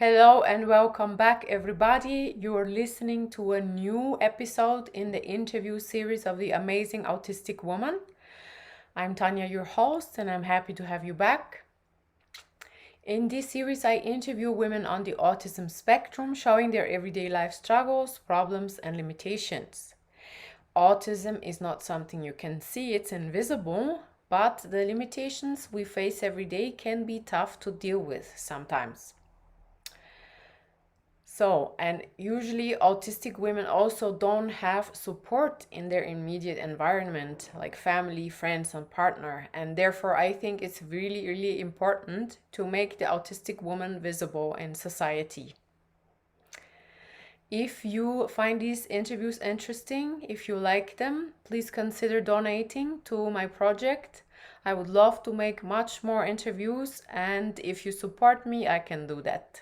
Hello and welcome back, everybody. You are listening to a new episode in the interview series of the amazing autistic woman. I'm Tanya, your host, and I'm happy to have you back. In this series, I interview women on the autism spectrum, showing their everyday life struggles, problems, and limitations. Autism is not something you can see, it's invisible, but the limitations we face every day can be tough to deal with sometimes. So, and usually autistic women also don't have support in their immediate environment, like family, friends, and partner. And therefore, I think it's really, really important to make the autistic woman visible in society. If you find these interviews interesting, if you like them, please consider donating to my project. I would love to make much more interviews, and if you support me, I can do that.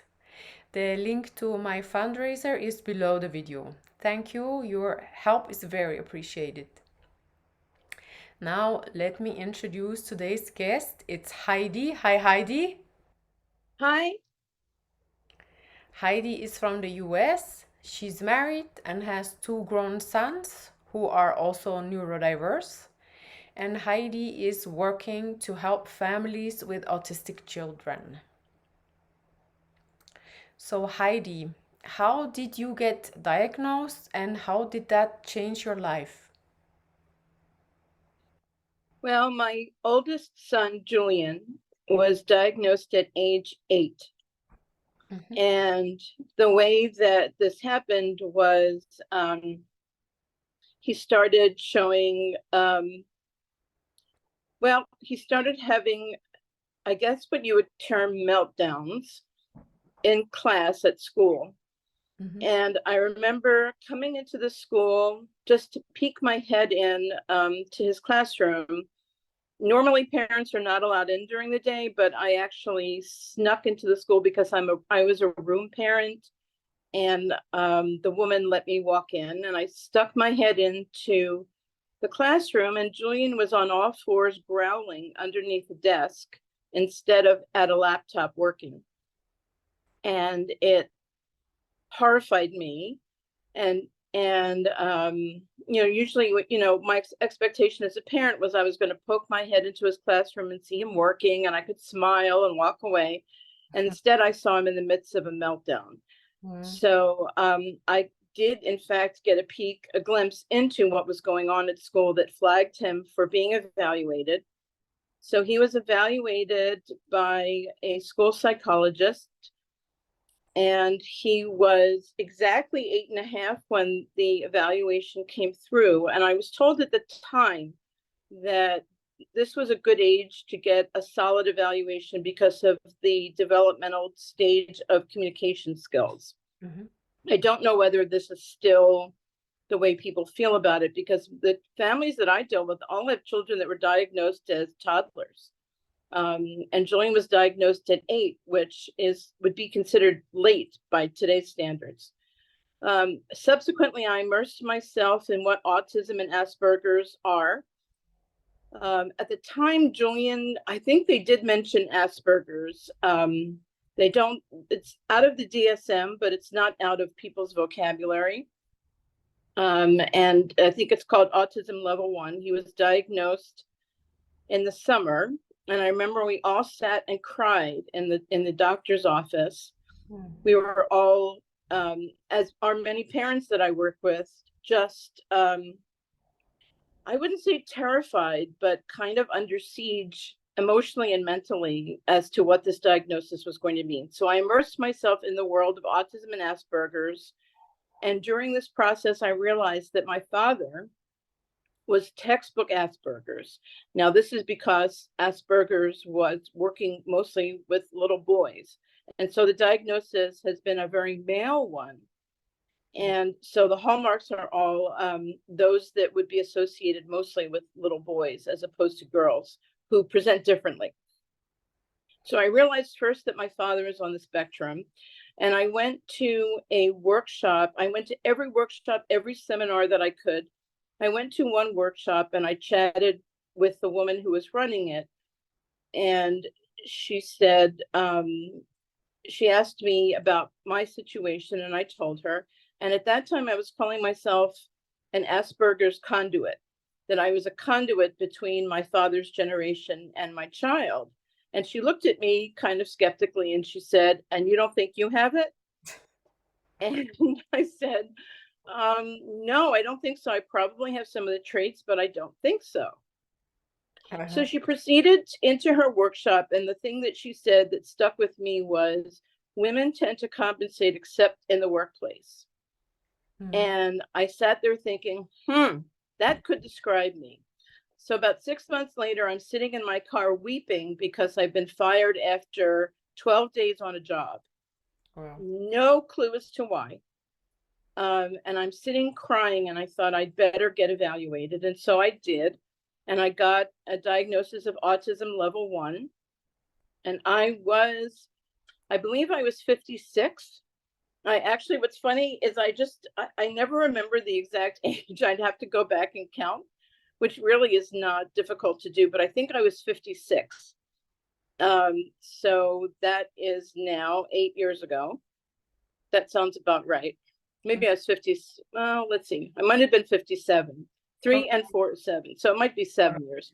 The link to my fundraiser is below the video. Thank you, your help is very appreciated. Now, let me introduce today's guest. It's Heidi. Hi, Heidi. Hi. Heidi is from the US. She's married and has two grown sons who are also neurodiverse. And Heidi is working to help families with autistic children. So, Heidi, how did you get diagnosed and how did that change your life? Well, my oldest son, Julian, was diagnosed at age 8. Mm-hmm. And the way that this happened was he started showing, he started having, I guess, what you would term meltdowns in class at school. Mm-hmm. And I remember coming into the school just to peek my head in to his classroom. Normally parents are not allowed in during the day, but I actually snuck into the school because I was a room parent, and the woman let me walk in, and I stuck my head into the classroom, and Julian was on all fours growling underneath the desk instead of at a laptop working. And it horrified me. And usually, my expectation as a parent was I was going to poke my head into his classroom and see him working, and I could smile and walk away. And instead, I saw him in the midst of a meltdown. So I did, in fact, get a glimpse into what was going on at school that flagged him for being evaluated. So he was evaluated by a school psychologist, and he was exactly 8.5 when the evaluation came through. And I was told at the time that this was a good age to get a solid evaluation because of the developmental stage of communication skills. Mm-hmm. I don't know whether this is still the way people feel about it, because the families that I deal with all have children that were diagnosed as toddlers. And Julian was diagnosed at 8, which would be considered late by today's standards. Subsequently, I immersed myself in what autism and Asperger's are. At the time, Julian, I think they did mention Asperger's. They don't, it's out of the DSM, but it's not out of people's vocabulary. And I think it's called autism level 1. He was diagnosed in the summer. And I remember we all sat and cried in the doctor's office. We were all, as are many parents that I work with, just, I wouldn't say terrified, but kind of under siege emotionally and mentally as to what this diagnosis was going to mean. So I immersed myself in the world of autism and Asperger's. And during this process, I realized that my father was textbook Asperger's. Now, this is because Asperger's was working mostly with little boys. And so the diagnosis has been a very male one. And so the hallmarks are all those that would be associated mostly with little boys as opposed to girls who present differently. So I realized first that my father is on the spectrum. And I went to a workshop. I went to every workshop, every seminar that I could. I went to one workshop and I chatted with the woman who was running it. And she said, she asked me about my situation, and I told her. And at that time, I was calling myself an Asperger's conduit, that I was a conduit between my father's generation and my child. And she looked at me kind of skeptically and she said, "And you don't think you have it?" And I said, no, I don't think so. I probably have some of the traits, but I don't think so. So she proceeded into her workshop, and the thing that she said that stuck with me was, women tend to compensate except in the workplace. And I sat there thinking, that could describe me. So about 6 months later, I'm sitting in my car weeping because I've been fired after 12 days on a job. Wow. No clue as to why. And I'm sitting crying, and I thought I'd better get evaluated. And so I did. And I got a diagnosis of autism level 1. And I believe I was 56. What's funny is I never remember the exact age. I'd have to go back and count, which really is not difficult to do, but I think I was 56. So that is now 8 years ago. That sounds about right. Maybe I was 50. Well, let's see. I might have been 57. 3 and 4, 7. So it might be 7 years.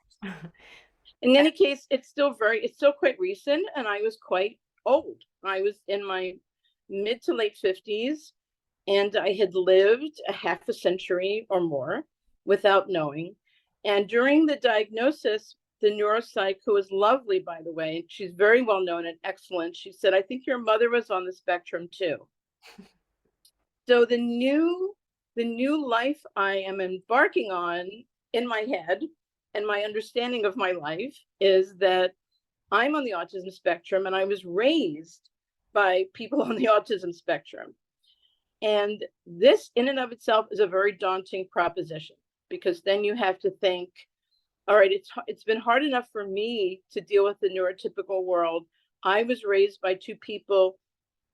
In any case, it's still quite recent, and I was quite old. I was in my mid to late 50s, and I had lived a half a century or more without knowing. And during the diagnosis, the neuropsych, who is lovely, by the way, she's very well known and excellent, she said, "I think your mother was on the spectrum too." So the new life I am embarking on in my head, and my understanding of my life, is that I'm on the autism spectrum, and I was raised by people on the autism spectrum. And this in and of itself is a very daunting proposition, because then you have to think, all right, it's been hard enough for me to deal with the neurotypical world. I was raised by two people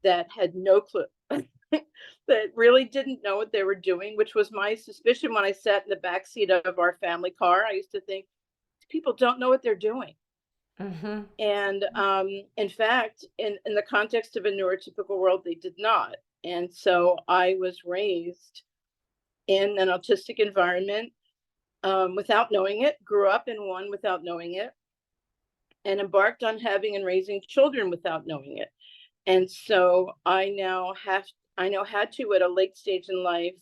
that had no clue, that really didn't know what they were doing, which was my suspicion when I sat in the backseat of our family car. I used to think, people don't know what they're doing. Mm-hmm. And in fact, in the context of a neurotypical world, they did not. And so I was raised in an autistic environment without knowing it, grew up in one without knowing it, and embarked on having and raising children without knowing it. And so I now had to, at a late stage in life,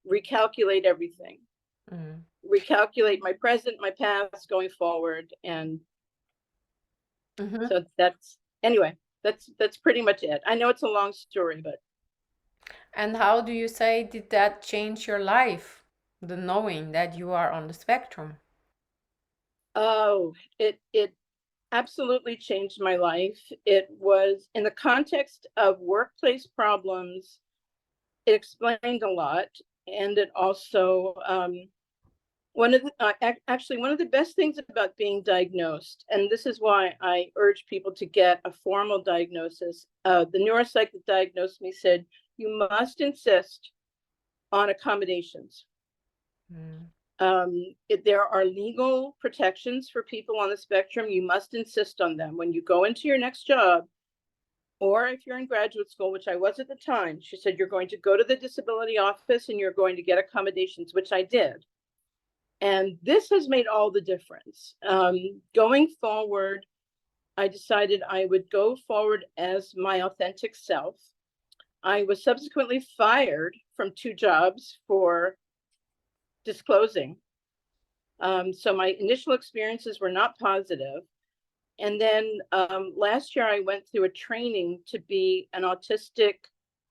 recalculate everything, recalculate my present, my past, going forward. And so that's pretty much it. I know it's a long story, but. And how do you say, did that change your life, the knowing that you are on the spectrum? Oh, it absolutely changed my life. It was in the context of workplace problems. It explained a lot, and it also one of the best things about being diagnosed, and this is why I urge people to get a formal diagnosis. The neuropsych that diagnosed me said, you must insist on accommodations. There are legal protections for people on the spectrum. You must insist on them when you go into your next job, or if you're in graduate school, which I was at the time. She said, you're going to go to the disability office and you're going to get accommodations, which I did. And this has made all the difference. Going forward, I decided I would go forward as my authentic self. I was subsequently fired from 2 jobs for disclosing. So my initial experiences were not positive. And then last year I went through a training to be an autistic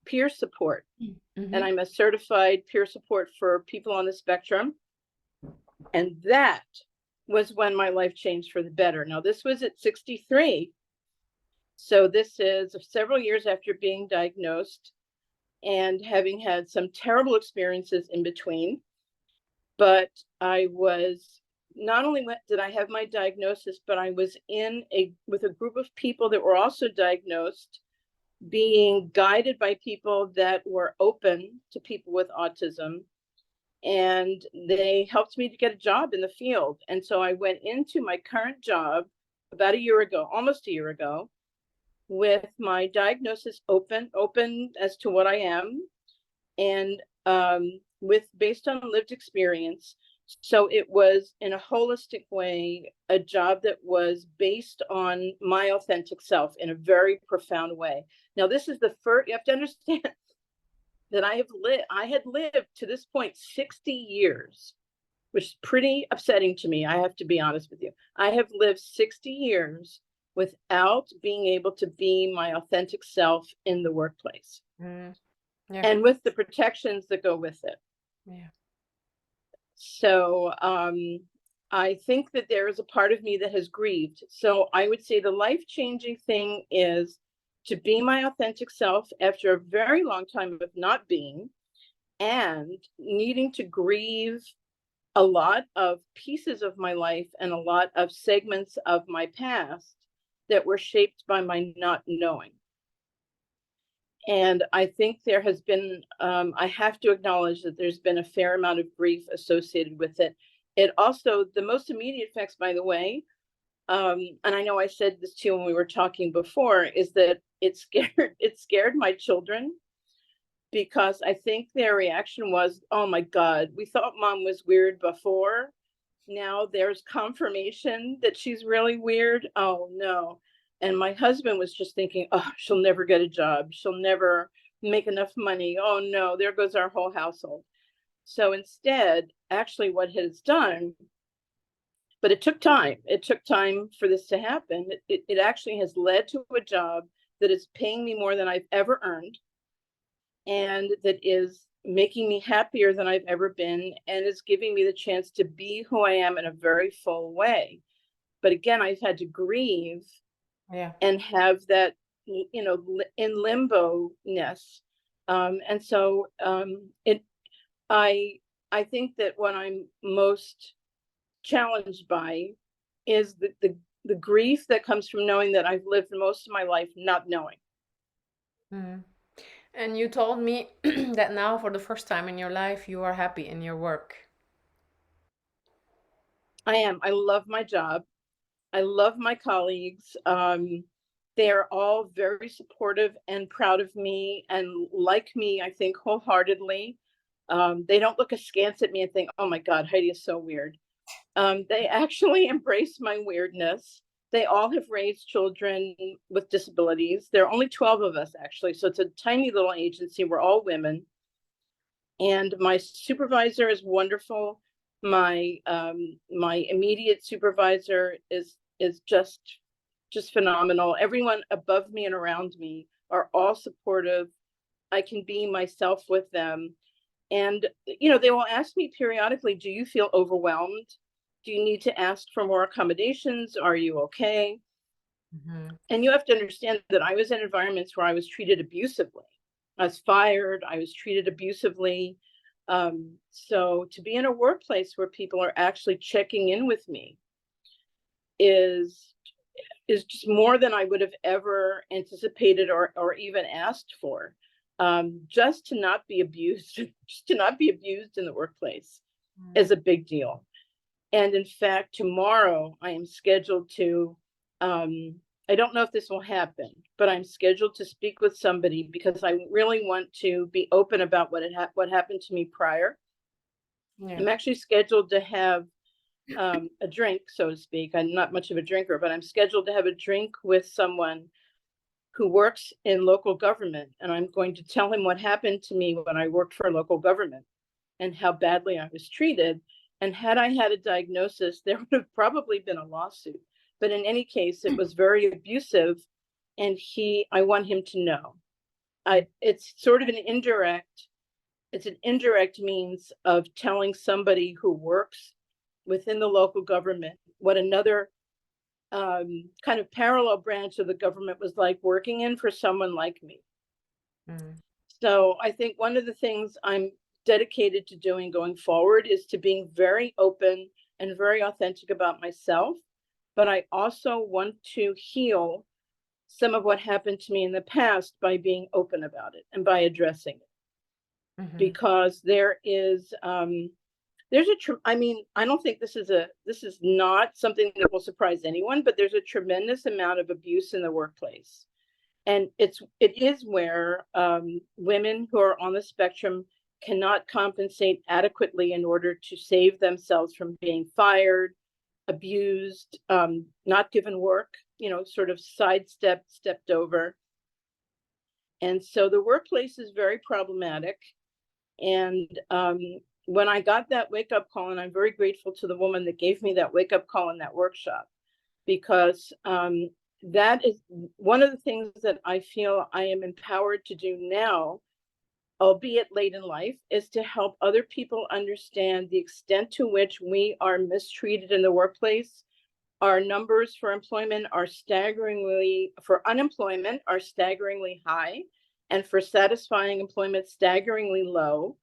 peer support. And I'm a certified peer support for people on the spectrum. And that was when my life changed for the better. Now, this was at 63. So this is several years after being diagnosed and having had some terrible experiences in between. But I was, not only did I have my diagnosis, but I was with a group of people that were also diagnosed, being guided by people that were open to people with autism. And they helped me to get a job in the field. And so I went into my current job about a year ago, almost a year ago. with my diagnosis open as to what I am, and based on lived experience. So it was in a holistic way, a job that was based on my authentic self in a very profound way. Now, this is the first, you have to understand that I had lived to this point 60 years, which is pretty upsetting to me. I have to be honest with you. I have lived 60 years without being able to be my authentic self in the workplace. Mm. Yeah. And with the protections that go with it. Yeah. So I think that there is a part of me that has grieved. So I would say the life-changing thing is to be my authentic self after a very long time of not being, and needing to grieve a lot of pieces of my life and a lot of segments of my past that were shaped by my not knowing. And I think there has been, I have to acknowledge that there's been a fair amount of grief associated with it. It also, the most immediate effects, by the way, and I know I said this to you when we were talking before, is that it scared my children, because I think their reaction was, oh my God, we thought mom was weird before. Now there's confirmation that she's really weird. Oh no. And my husband was just thinking, oh, she'll never get a job. She'll never make enough money. Oh no, there goes our whole household. So instead, actually what it has done, but it took time. It took time for this to happen. It actually has led to a job that is paying me more than I've ever earned, and that is making me happier than I've ever been, and is giving me the chance to be who I am in a very full way. But again, I've had to grieve, Yeah. and have that, you know, in limbo-ness. And so I think that what I'm most challenged by is the grief that comes from knowing that I've lived most of my life not knowing. Mm. And you told me that now, for the first time in your life, you are happy in your work. I am. I love my job. I love my colleagues. They are all very supportive and proud of me and like me, I think, wholeheartedly. They don't look askance at me and think, oh my God, Heidi is so weird. They actually embrace my weirdness. They all have raised children with disabilities. There are only 12 of us, actually. So it's a tiny little agency. We're all women. And my supervisor is wonderful. My immediate supervisor is just phenomenal. Everyone above me and around me are all supportive. I can be myself with them. And, you know, they will ask me periodically, do you feel overwhelmed? Do you need to ask for more accommodations? Are you okay? Mm-hmm. And you have to understand that I was in environments where I was treated abusively. I was fired. I was treated abusively. So to be in a workplace where people are actually checking in with me is just more than I would have ever anticipated or even asked for. Just to not be abused, just to not be abused in the workplace is a big deal. And in fact, tomorrow I am scheduled to, I don't know if this will happen, but I'm scheduled to speak with somebody because I really want to be open about what happened to me prior. Yeah. I'm actually scheduled to have a drink, so to speak. I'm not much of a drinker, but I'm scheduled to have a drink with someone who works in local government. And I'm going to tell him what happened to me when I worked for local government and how badly I was treated. And had I had a diagnosis, there would have probably been a lawsuit. But in any case, it was very abusive. And I want him to know. It's sort of it's an indirect means of telling somebody who works within the local government what another kind of parallel branch of the government was like working in for someone like me. So I think one of the things I'm dedicated to doing going forward is to being very open and very authentic about myself. But I also want to heal some of what happened to me in the past by being open about it and by addressing it. Mm-hmm. Because there is, I mean, I don't think this is not something that will surprise anyone, but there's a tremendous amount of abuse in the workplace. And it is where women who are on the spectrum cannot compensate adequately in order to save themselves from being fired, abused, not given work, sort of stepped over. And so the workplace is very problematic. And when I got that wake-up call, and I'm very grateful to the woman that gave me that wake-up call in that workshop, because that is one of the things that I feel I am empowered to do now, albeit late in life, is to help other people understand the extent to which we are mistreated in the workplace. Our numbers for unemployment are staggeringly high, and for satisfying employment, staggeringly low.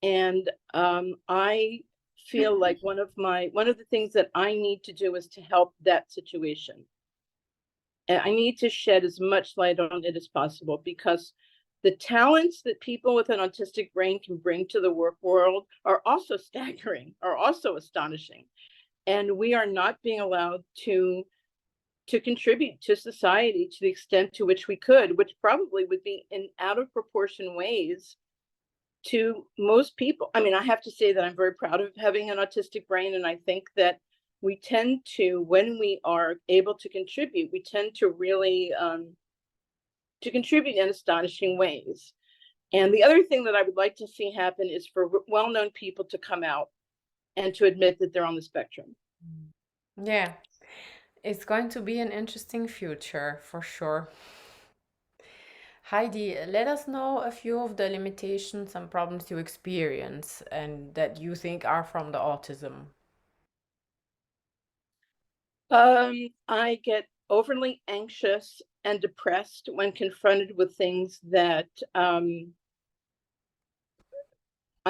And I feel like one of the things that I need to do is to help that situation. And I need to shed as much light on it as possible, because the talents that people with an autistic brain can bring to the work world are also staggering, are also astonishing. And we are not being allowed to contribute to society to the extent to which we could, which probably would be in out of proportion ways to most people. I mean, I have to say that I'm very proud of having an autistic brain, and I think that we tend to, when we are able to contribute, we tend to really to contribute in astonishing ways. And the other thing that I would like to see happen is for well-known people to come out and to admit that they're on the spectrum. Yeah, it's going to be an interesting future for sure. Heidi, let us know a few of the limitations and problems you experience and that you think are from the autism. I get overly anxious and depressed when confronted with things that I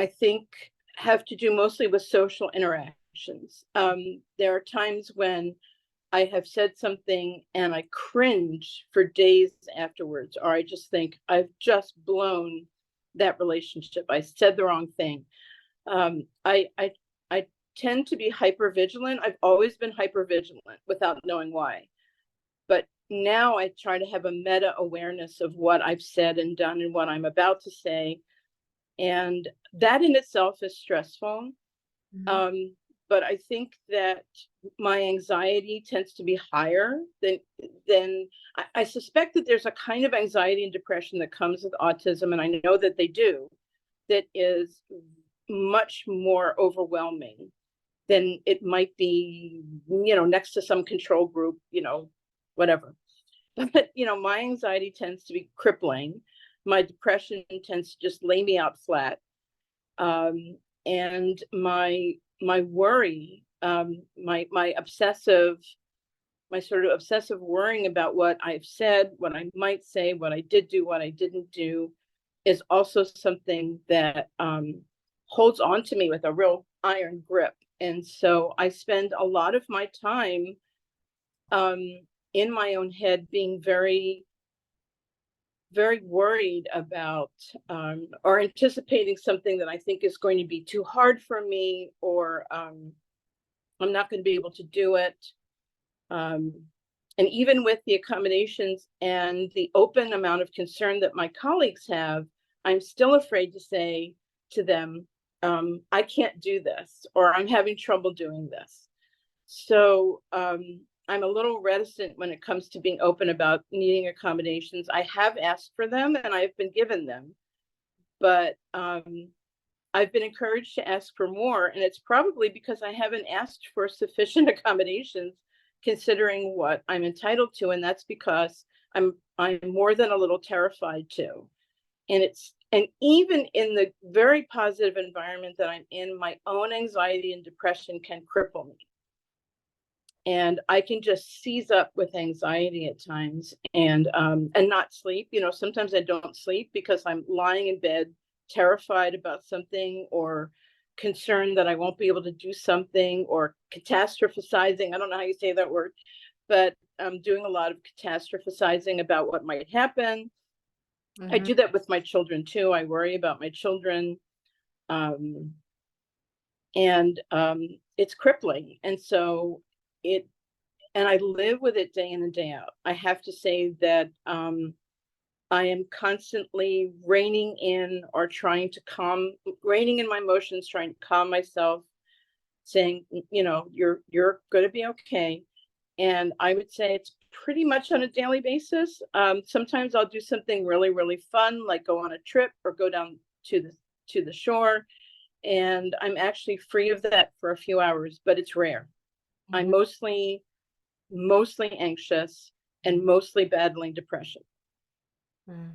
think have to do mostly with social interactions. There are times when I have said something and I cringe for days afterwards, or I just think I've just blown that relationship. I said the wrong thing. I tend to be hypervigilant. I've always been hypervigilant without knowing why. But now I try to have a meta awareness of what I've said and done and what I'm about to say. And that in itself is stressful. Mm-hmm. But I think that my anxiety tends to be higher than I suspect that there's a kind of anxiety and depression that comes with autism, and I know that they do, that is much more overwhelming than it might be, next to some control group, whatever. But, my anxiety tends to be crippling. My depression tends to just lay me out flat. And my worry, my sort of obsessive worrying about what I've said, what I might say, what I did do, what I didn't do, is also something that holds on to me with a real iron grip. And so I spend a lot of my time in my own head being very, very worried about or anticipating something that I think is going to be too hard for me, or I'm not going to be able to do it. And even with the accommodations and the open amount of concern that my colleagues have, I'm still afraid to say to them, I can't do this, or I'm having trouble doing this. So I'm a little reticent when it comes to being open about needing accommodations. I have asked for them and I've been given them, but I've been encouraged to ask for more. And it's probably because I haven't asked for sufficient accommodations considering what I'm entitled to. And that's because I'm more than a little terrified too. And even in the very positive environment that I'm in, my own anxiety and depression can cripple me. And I can just seize up with anxiety at times and not sleep. Sometimes I don't sleep because I'm lying in bed, terrified about something, or concerned that I won't be able to do something, or catastrophizing. I don't know how you say that word, but I'm doing a lot of catastrophizing about what might happen. Mm-hmm. I do that with my children too. I worry about my children. And it's crippling. And so and I live with it day in and day out. I have to say that I am constantly reining in or reining in my emotions, trying to calm myself, saying, you're going to be okay. And I would say it's pretty much on a daily basis. Sometimes I'll do something really, really fun, like go on a trip or go down to the shore. And I'm actually free of that for a few hours, but it's rare. I'm mostly anxious and mostly battling depression.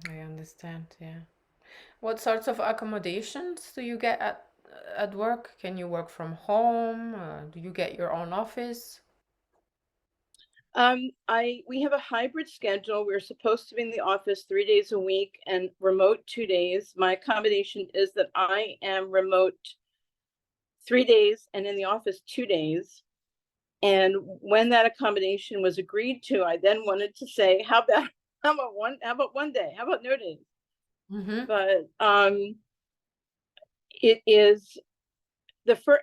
I understand, yeah. What sorts of accommodations do you get at work? Can you work from home? Do you get your own office? We have a hybrid schedule. We're supposed to be in the office 3 days a week and remote 2 days. My accommodation is that I am remote 3 days and in the office 2 days. And when that accommodation was agreed to, I then wanted to say, how about one day? How about no days? But it is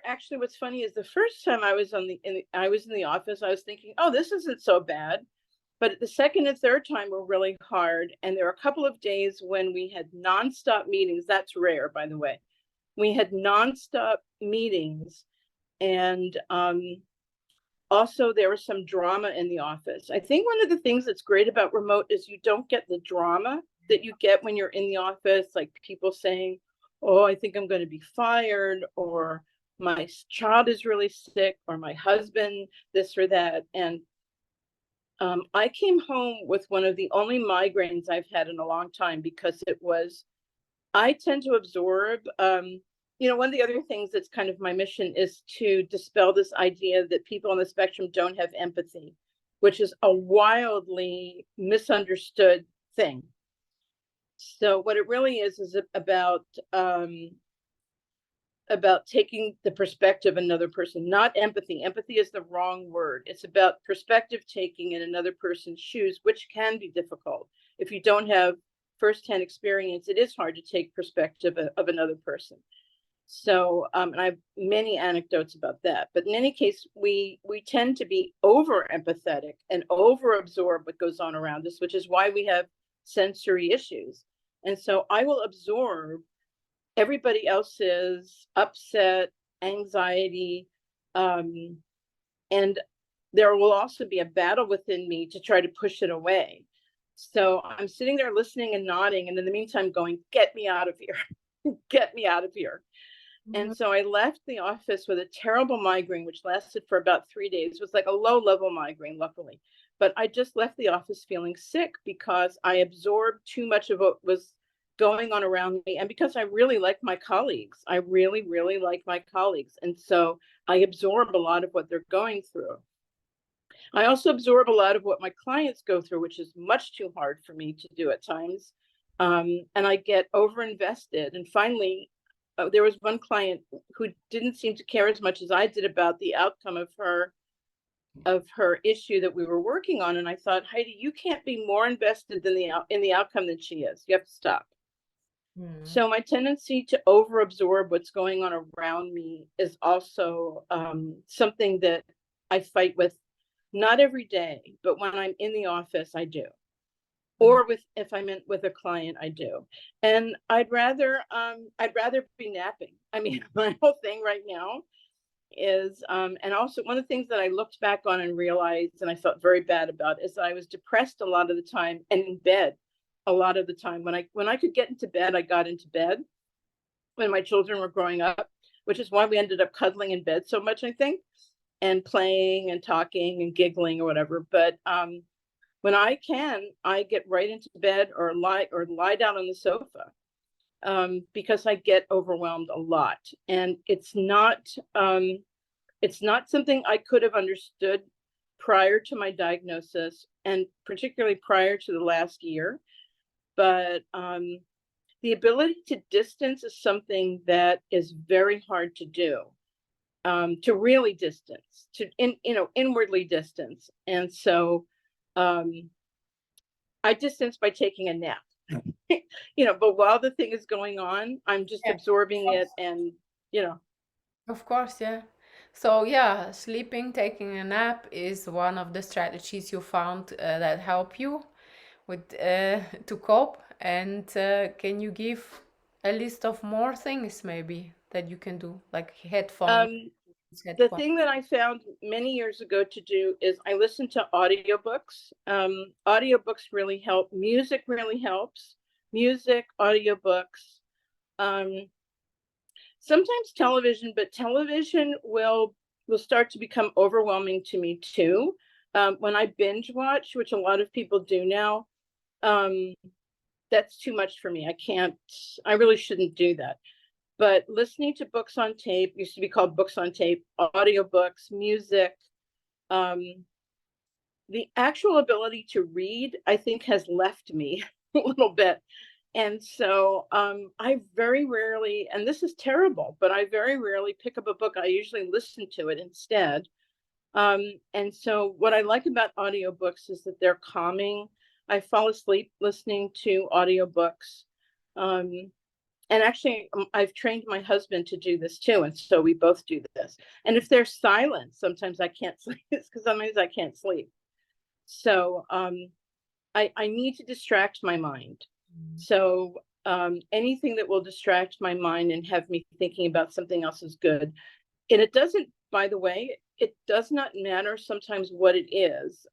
actually what's funny is the first time I was in the office, I was thinking, oh, this isn't so bad. But the second and third time were really hard. And there were a couple of days when we had nonstop meetings. That's rare, by the way. We had nonstop meetings. And also there was some drama in the office. I think one of the things that's great about remote is you don't get the drama that you get when you're in the office, like people saying, oh, I think I'm going to be fired, or my child is really sick, or my husband, this or that. And I came home with one of the only migraines I've had in a long time, because I tend to absorb, one of the other things that's kind of my mission is to dispel this idea that people on the spectrum don't have empathy, which is a wildly misunderstood thing. So what it really is about taking the perspective of another person, not empathy. Empathy is the wrong word. It's about perspective taking in another person's shoes, which can be difficult. If you don't have firsthand experience, it is hard to take perspective of another person. So, and I have many anecdotes about that. But in any case, we tend to be over empathetic and over absorb what goes on around us, which is why we have sensory issues. And so I will absorb everybody else's upset, anxiety, and there will also be a battle within me to try to push it away. So I'm sitting there listening and nodding, and in the meantime going, get me out of here, get me out of here. And so I left the office with a terrible migraine, which lasted for about 3 days. It was like a low-level migraine, luckily. But I just left the office feeling sick because I absorbed too much of what was going on around me, and because I really like my colleagues. I really, really like my colleagues. And so I absorb a lot of what they're going through. I also absorb a lot of what my clients go through, which is much too hard for me to do at times. And I get overinvested. And finally, there was one client who didn't seem to care as much as I did about the outcome of her issue that we were working on. And I thought, Heidi, you can't be more invested in the outcome than she is. You have to stop. So my tendency to overabsorb what's going on around me is also something that I fight with, not every day, but when I'm in the office, I do. Or if I'm in with a client, I do. And I'd rather be napping. I mean, my whole thing right now is, and also one of the things that I looked back on and realized, and I felt very bad about, is that I was depressed a lot of the time and in bed a lot of the time. When I could get into bed, I got into bed when my children were growing up, which is why we ended up cuddling in bed so much, I think, and playing and talking and giggling or whatever. But when I can, I get right into bed or lie down on the sofa, because I get overwhelmed a lot. And it's not something I could have understood prior to my diagnosis, and particularly prior to the last year. But the ability to distance is something that is very hard to do, to really distance, inwardly distance. And so I distance by taking a nap, but while the thing is going on, I'm just absorbing it. And, Of course, yeah. So yeah, sleeping, taking a nap is one of the strategies you found that help you with to cope. And can you give a list of more things maybe that you can do, like headphones, Um, the headphones? thing that I found many years ago to do is I listen to audiobooks. Audiobooks really help. Music really helps. Music, audiobooks. Um, Sometimes television, but television will start to become overwhelming to me too. When I binge watch, which a lot of people do now, um, that's too much for me. I can't. I really shouldn't do that. But listening to books on tape used to be called books on tape, audiobooks, music, um, the actual ability to read, I think, has left me a little bit. And so I very rarely, and this is terrible, but I very rarely pick up a book. I usually listen to it instead. And so what I like about audiobooks is that they're calming. I fall asleep listening to audiobooks. Um, and actually, I've trained my husband to do this too. And so we both do this. And if there's silence, sometimes I can't sleep because sometimes I can't sleep. So I need to distract my mind. So anything that will distract my mind and have me thinking about something else is good. And it doesn't, by the way, it does not matter sometimes what it is.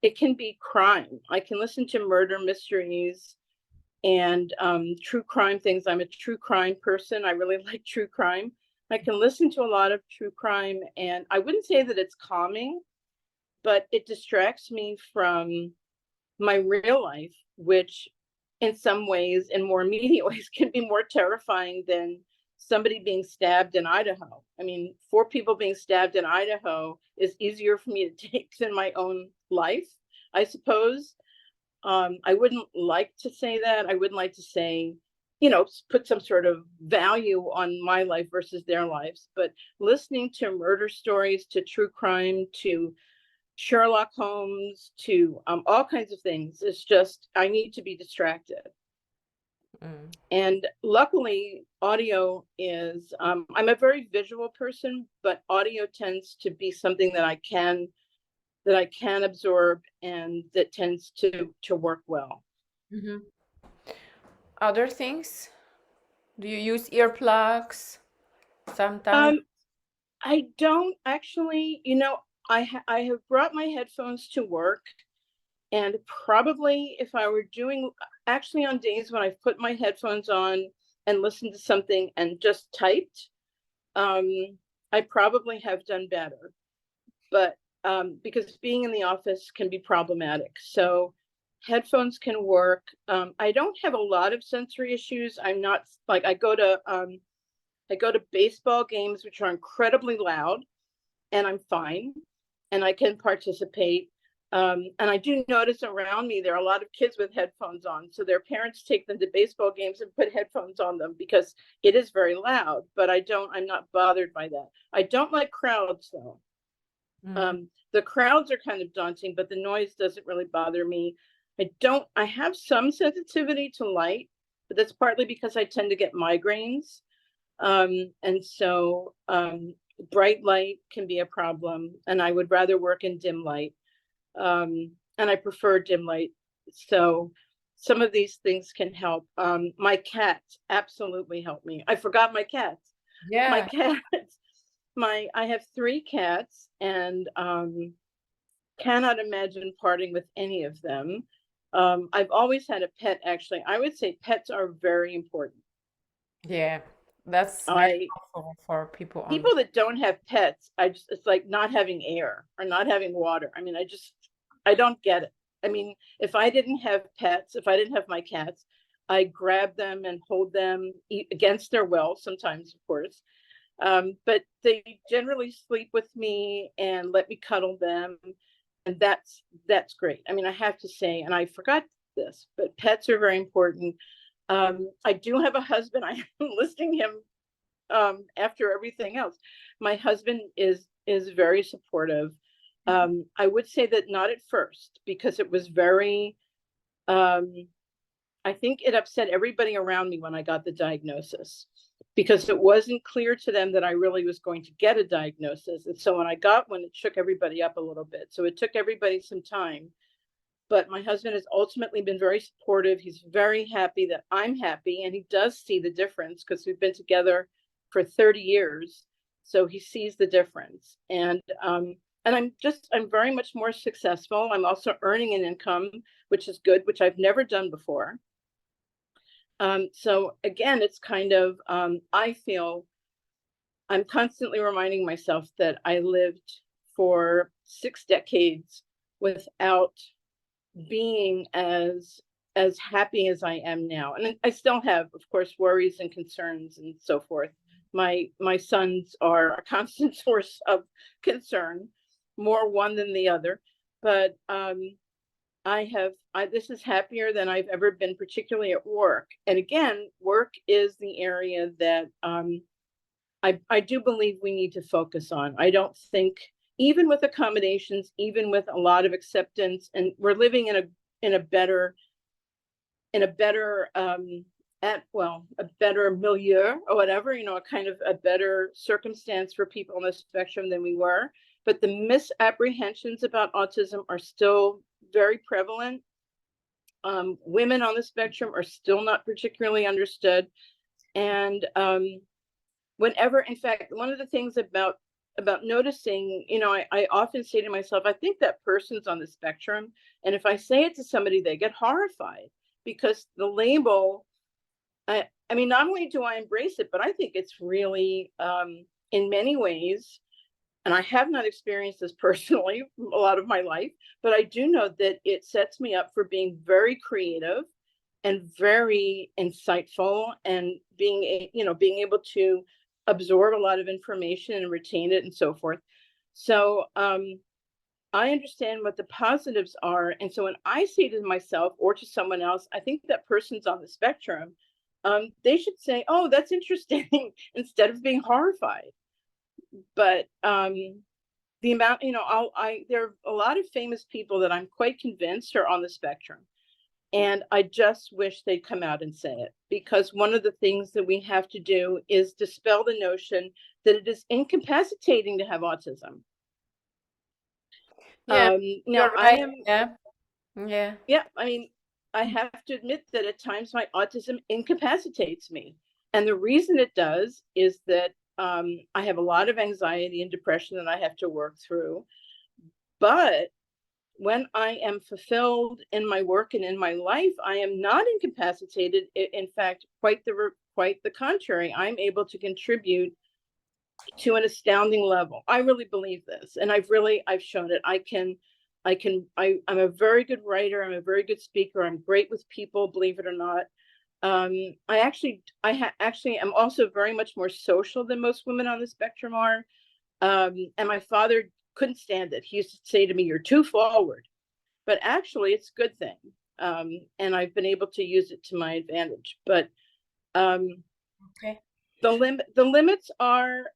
It can be crime. I can listen to murder mysteries and true crime things. I'm a true crime person. I really like true crime. I can listen to a lot of true crime, and I wouldn't say that it's calming, but it distracts me from my real life, which in some ways, in more immediate ways, can be more terrifying than somebody being stabbed in Idaho. I mean, 4 people being stabbed in Idaho is easier for me to take than my own life, I suppose. I wouldn't like to say that. I wouldn't like to say, put some sort of value on my life versus their lives. But listening to murder stories, to true crime, to Sherlock Holmes, to all kinds of things, it's just, I need to be distracted. Mm. And luckily, audio is, I'm a very visual person, but audio tends to be something that I can absorb and that tends to work well. Mhm. Other things? Do you use earplugs sometimes? Um, I don't actually, I have brought my headphones to work, and probably if I were doing, actually on days when I've put my headphones on and listened to something and just typed, um, I probably have done better. But because being in the office can be problematic. So headphones can work. I don't have a lot of sensory issues. I'm not like I go to baseball games, which are incredibly loud, and I'm fine, and I can participate. And I do notice around me there are a lot of kids with headphones on, so their parents take them to baseball games and put headphones on them because it is very loud. But I'm not bothered by that. I don't like crowds though. Mm. The crowds are kind of daunting, but the noise doesn't really bother me. I have some sensitivity to light, but that's partly because I tend to get migraines. And so bright light can be a problem, and I would rather work in dim light. And I prefer dim light. So some of these things can help. My cats absolutely help me. I forgot my cats. My Yeah. cats, I have 3 cats, and cannot imagine parting with any of them. I've always had a pet, actually. I would say pets are very important. Yeah. That's very I helpful for people on. People that don't have pets, it's like not having air or not having water. I mean, I don't get it. I mean, if I didn't have pets, if I didn't have my cats, I grab them and hold them against their will, sometimes, of course. But they generally sleep with me and let me cuddle them. And that's great. I mean, I have to say, and I forgot this, but pets are very important. I do have a husband. I am listing him after everything else. My husband is very supportive. I would say that not at first, because it was very, I think it upset everybody around me when I got the diagnosis. because it wasn't clear to them that I really was going to get a diagnosis. And so when I got one, it shook everybody up a little bit. So it took everybody some time. But my husband has ultimately been very supportive. He's very happy that I'm happy, and he does see the difference because we've been together for 30 years. So he sees the difference. And I'm very much more successful. I'm also earning an income, which is good, which I've never done before. So again, it's kind of, I feel I'm constantly reminding myself that I lived for 6 decades without being as happy as I am now. And I still have, of course, worries and concerns and so forth. My sons are a constant source of concern, more one than the other. But this is happier than I've ever been, particularly at work. And again, work is the area that I do believe we need to focus on. I don't think, even with accommodations, even with a lot of acceptance, and we're living in a better milieu or whatever, a kind of a better circumstance for people on the spectrum than we were. But the misapprehensions about autism are still very prevalent. Women on the spectrum are still not particularly understood. And in fact, one of the things about noticing, I often say to myself, I think that person's on the spectrum. And if I say it to somebody, they get horrified because the label, I mean, not only do I embrace it, but I think it's really, in many ways, and I have not experienced this personally a lot of my life, but I do know that it sets me up for being very creative and very insightful, and being able to absorb a lot of information and retain it and so forth. So I understand what the positives are. And so when I say to myself or to someone else, I think that person's on the spectrum, they should say, oh, that's interesting, instead of being horrified. But the amount, there are a lot of famous people that I'm quite convinced are on the spectrum. And I just wish they'd come out and say it, because one of the things that we have to do is dispel the notion that it is incapacitating to have autism. Yeah, Now you're right. Yeah. Yeah, I mean, I have to admit that at times my autism incapacitates me. And the reason it does is that I have a lot of anxiety and depression that I have to work through. But when I am fulfilled in my work and in my life, I am not incapacitated. In fact, quite the contrary. I'm able to contribute to an astounding level. I really believe this, and I've shown it. I'm a very good writer. I'm a very good speaker. I'm great with people, believe it or not. I actually am also very much more social than most women on the spectrum are. And my father couldn't stand it. He used to say to me, "You're too forward," but actually it's a good thing. And I've been able to use it to my advantage. But Okay. the limits are,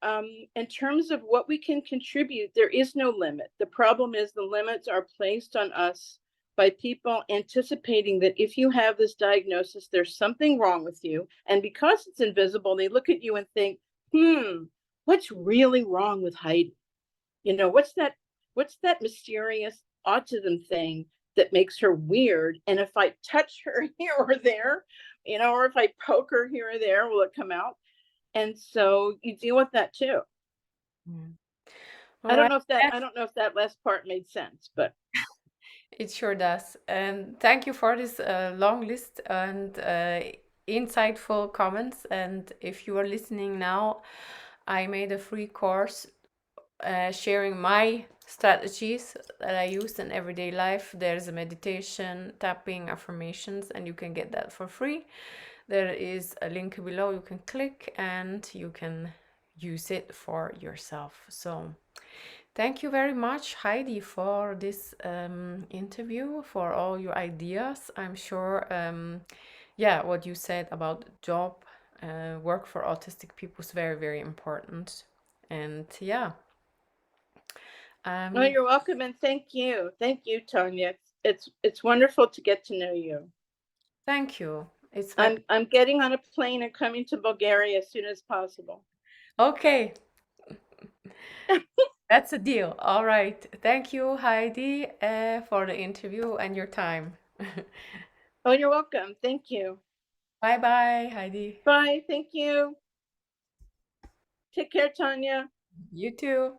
in terms of what we can contribute, there is no limit. The problem is the limits are placed on us by people anticipating that if you have this diagnosis, there's something wrong with you. And because it's invisible, they look at you and think, what's really wrong with Heidi? What's that mysterious autism thing that makes her weird? And if I touch her here or there, or if I poke her here or there, will it come out? And so you deal with that too. All I don't right. know if that last part made sense, but It sure does. And thank you for this long list and insightful comments. And if you are listening now, I made a free course sharing my strategies that I use in everyday life. There's a meditation, tapping, affirmations, and you can get that for free. There is a link below you can click and you can use it for yourself. So thank you very much, Heidi, for this interview, for all your ideas. I'm sure, what you said about job, work for autistic people is very, very important. And well, you're welcome, and thank you, Tanya. It's wonderful to get to know you. thank you. It's my I'm getting on a plane and coming to Bulgaria as soon as possible. okay. That's a deal. All right. Thank you, Heidi, for the interview and your time. Oh, you're welcome. Thank you. Bye bye, Heidi. Bye. Thank you. Take care, Tanya. You too.